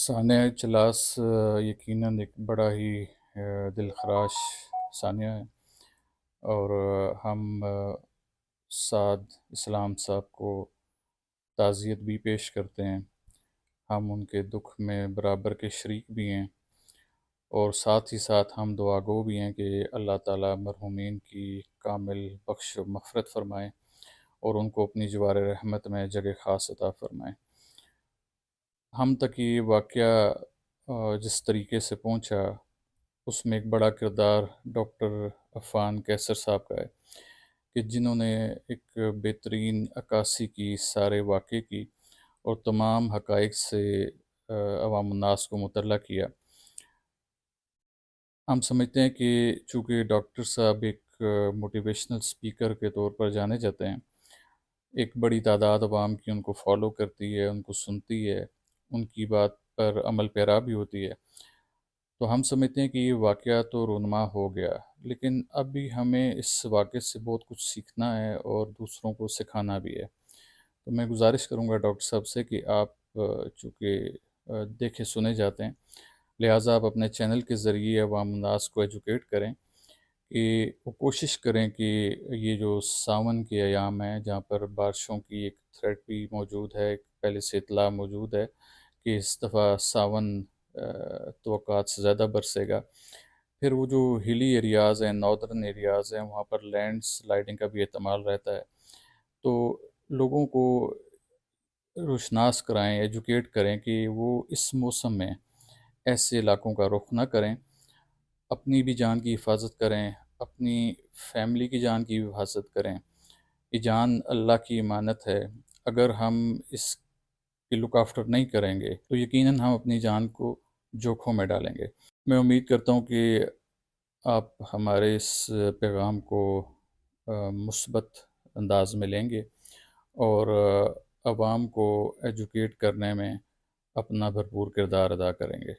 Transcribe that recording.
ثانیہ اجلاس یقیناً ایک بڑا ہی دلخراش ثانیہ ہے، اور ہم سعد اسلام صاحب کو تعزیت بھی پیش کرتے ہیں۔ ہم ان کے دکھ میں برابر کے شریک بھی ہیں، اور ساتھ ہی ساتھ ہم دعا گو بھی ہیں کہ اللہ تعالیٰ مرحومین کی کامل بخش و مغفرت فرمائے اور ان کو اپنی جوار رحمت میں جگہ خاص عطا فرمائے۔ ہم تک یہ واقعہ جس طریقے سے پہنچا، اس میں ایک بڑا کردار ڈاکٹر عفان قیصر صاحب کا ہے، کہ جنہوں نے ایک بہترین عکاسی کی سارے واقعے کی اور تمام حقائق سے عوام الناس کو مطلع کیا۔ ہم سمجھتے ہیں کہ چونکہ ڈاکٹر صاحب ایک موٹیویشنل سپیکر کے طور پر جانے جاتے ہیں، ایک بڑی تعداد عوام کی ان کو فالو کرتی ہے، ان کو سنتی ہے، ان کی بات پر عمل پیرا بھی ہوتی ہے، تو ہم سمجھتے ہیں کہ یہ واقعہ تو رونما ہو گیا، لیکن اب بھی ہمیں اس واقعے سے بہت کچھ سیکھنا ہے اور دوسروں کو سکھانا بھی ہے۔ تو میں گزارش کروں گا ڈاکٹر صاحب سے کہ آپ چونکہ دیکھے سنے جاتے ہیں، لہٰذا آپ اپنے چینل کے ذریعے عوام الناس کو ایجوکیٹ کریں کہ وہ کوشش کریں کہ یہ جو ساون کے ایام ہیں، جہاں پر بارشوں کی ایک تھریٹ بھی موجود ہے، ایک پہلے سے اطلاع موجود ہے کہ اس دفعہ ساون توقعات سے زیادہ برسے گا، پھر وہ جو ہلی ایریاز ہیں، ناردرن ایریاز ہیں، وہاں پر لینڈ سلائڈنگ کا بھی احتمال رہتا ہے، تو لوگوں کو روشناس کرائیں، ایجوکیٹ کریں کہ وہ اس موسم میں ایسے علاقوں کا رخ نہ کریں، اپنی بھی جان کی حفاظت کریں، اپنی فیملی کی جان کی بھی حفاظت کریں۔ یہ جان اللہ کی امانت ہے، اگر ہم اس کی لک آفٹر نہیں کریں گے تو یقیناً ہم اپنی جان کو جوکھوں میں ڈالیں گے۔ میں امید کرتا ہوں کہ آپ ہمارے اس پیغام کو مثبت انداز میں لیں گے اور عوام کو ایجوکیٹ کرنے میں اپنا بھرپور کردار ادا کریں گے۔